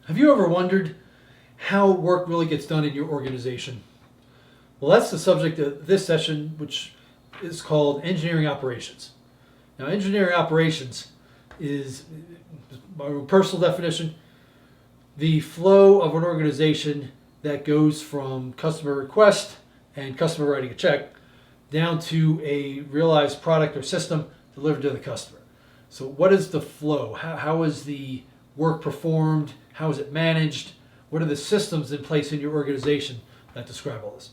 Have you ever wondered how work really gets done in your organization? Well, that's the subject of this session, which is called engineering operations. Now, engineering operations is, my personal definition, the flow of an organization that goes from customer request and customer writing a check down to a realized product or system delivered to the customer. So what is the flow? How is the work performed? How is it managed? What are the systems in place in your organization that describe all this?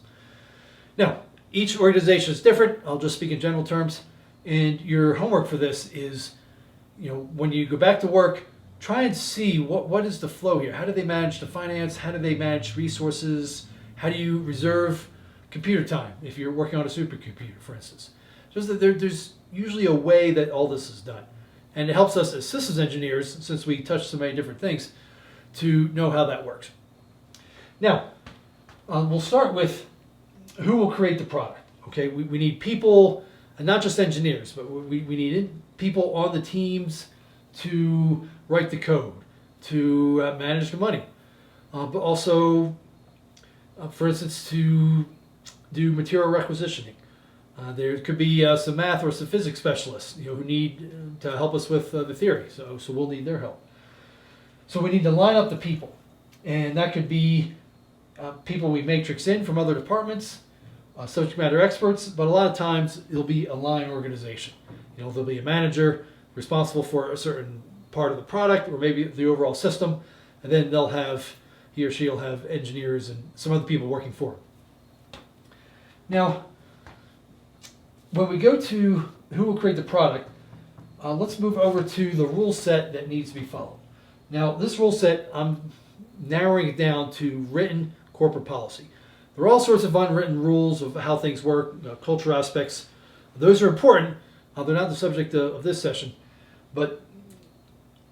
Now, each organization is different. I'll just speak in general terms. And your homework for this is, when you go back to work, try and see what is the flow here. How do they manage the finance? How do they manage resources? How do you reserve computer time if you're working on a supercomputer, for instance? Just that there's usually a way that all this is done. And it helps us as systems engineers, since we touch so many different things, to know how that works. Now, we'll start with who will create the product. Okay, we need people, and not just engineers, but we need people on the teams to write the code, to manage the money, but also, for instance, to do material requisitioning. There could be some math or some physics specialists, who need to help us with the theory. So we'll need their help. So we need to line up the people, and that could be people we matrix in from other departments, subject matter experts, but a lot of times it'll be a line organization. There'll be a manager responsible for a certain part of the product or maybe the overall system, and then he or she will have engineers and some other people working for them. Now, when we go to who will create the product, let's move over to the rule set that needs to be followed. Now, this rule set, I'm narrowing it down to written corporate policy. There are all sorts of unwritten rules of how things work, cultural aspects. Those are important. They're not the subject of this session. But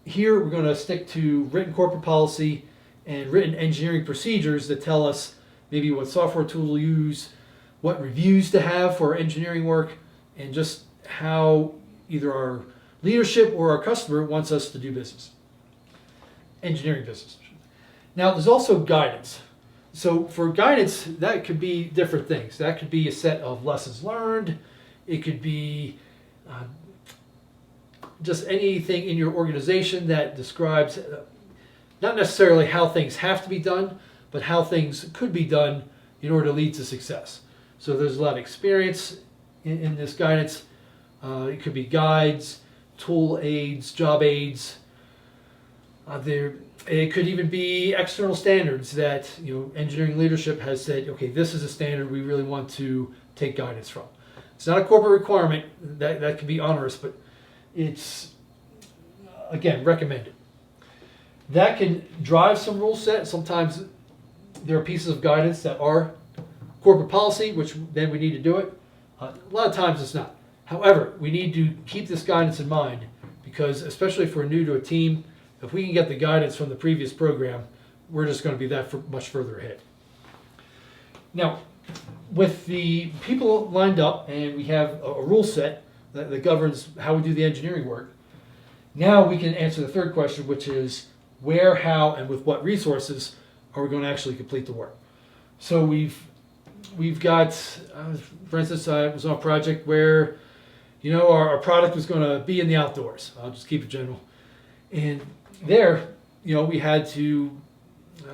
here we're going to stick to written corporate policy and written engineering procedures that tell us maybe what software tool to use, what reviews to have for our engineering work, and just how either our leadership or our customer wants us to do business. Engineering business. Now, there's also guidance. So for guidance, that could be different things. That could be a set of lessons learned. It could be just anything in your organization that describes not necessarily how things have to be done, but how things could be done in order to lead to success. So there's a lot of experience in this guidance. It could be guides, tool aids, job aids. It could even be external standards that engineering leadership has said, okay, this is a standard we really want to take guidance from. It's not a corporate requirement, that can be onerous, but it's, again, recommended. That can drive some rule set. Sometimes there are pieces of guidance that are corporate policy, which then we need to do it. A lot of times it's not. However, we need to keep this guidance in mind because, especially if we're new to a team, if we can get the guidance from the previous program, we're just going to be that much further ahead. Now, with the people lined up and we have a rule set that governs how we do the engineering work, now we can answer the third question, which is where, how, and with what resources are we going to actually complete the work. So we've got, for instance, I was on a project where, our product was going to be in the outdoors. I'll just keep it general. And there, we had to,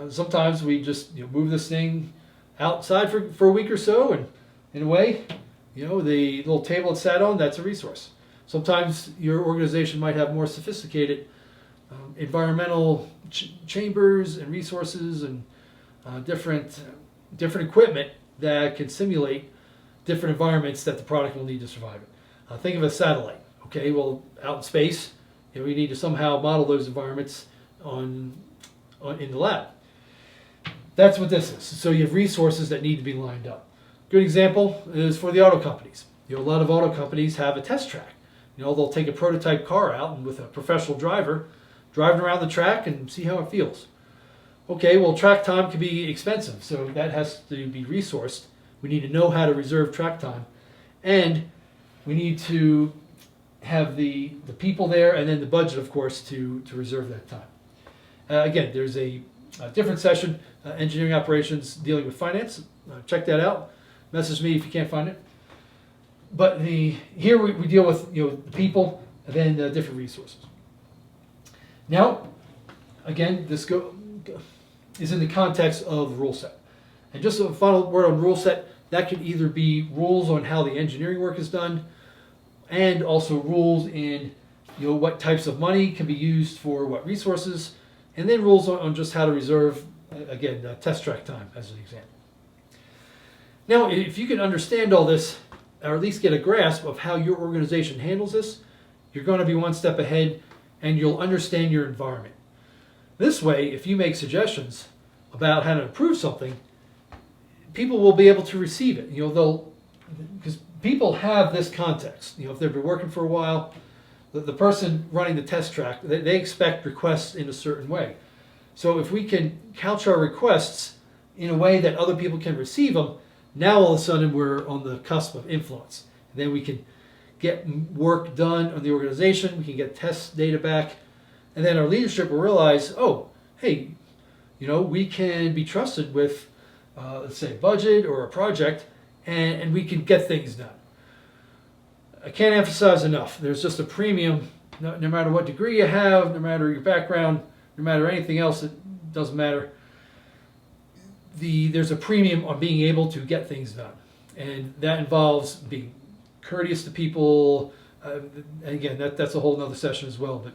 sometimes we just move this thing outside for a week or so, and in a way, the little table it sat on, that's a resource. Sometimes your organization might have more sophisticated environmental chambers and resources and different equipment that can simulate different environments that the product will need to survive in. Think of a satellite. Okay, well, out in space, we need to somehow model those environments in the lab. That's what this is. So you have resources that need to be lined up. Good example is for the auto companies. A lot of auto companies have a test track. They'll take a prototype car out and with a professional driver, driving around the track and see how it feels. Okay, well, track time can be expensive, so that has to be resourced. We need to know how to reserve track time, and we need to have the people there and then the budget, of course, to reserve that time. Again, there's a different session, engineering operations dealing with finance. Check that out. Message me if you can't find it. But here we deal with the people and then different resources. Now, again, this is in the context of the rule set. And just a final word on rule set, that could either be rules on how the engineering work is done, and also rules in what types of money can be used for what resources, and then rules on just how to reserve, again, test track time as an example. Now, if you can understand all this, or at least get a grasp of how your organization handles this, you're going to be one step ahead and you'll understand your environment. This way, if you make suggestions about how to improve something, people will be able to receive it. Because people have this context. If they've been working for a while, the person running the test track, they expect requests in a certain way. So if we can couch our requests in a way that other people can receive them, now all of a sudden we're on the cusp of influence. And then we can get work done on the organization, we can get test data back, and then our leadership will realize, oh, hey, we can be trusted with, let's say, a budget or a project, and we can get things done. I can't emphasize enough, there's just a premium, no matter what degree you have, no matter your background, no matter anything else, it doesn't matter. There's a premium on being able to get things done. And that involves being courteous to people. Again, that's a whole nother session as well. But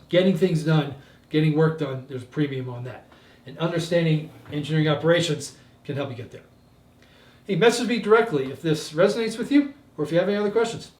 getting things done, getting work done, there's a premium on that. And understanding engineering operations can help you get there. Hey, message me directly if this resonates with you or if you have any other questions.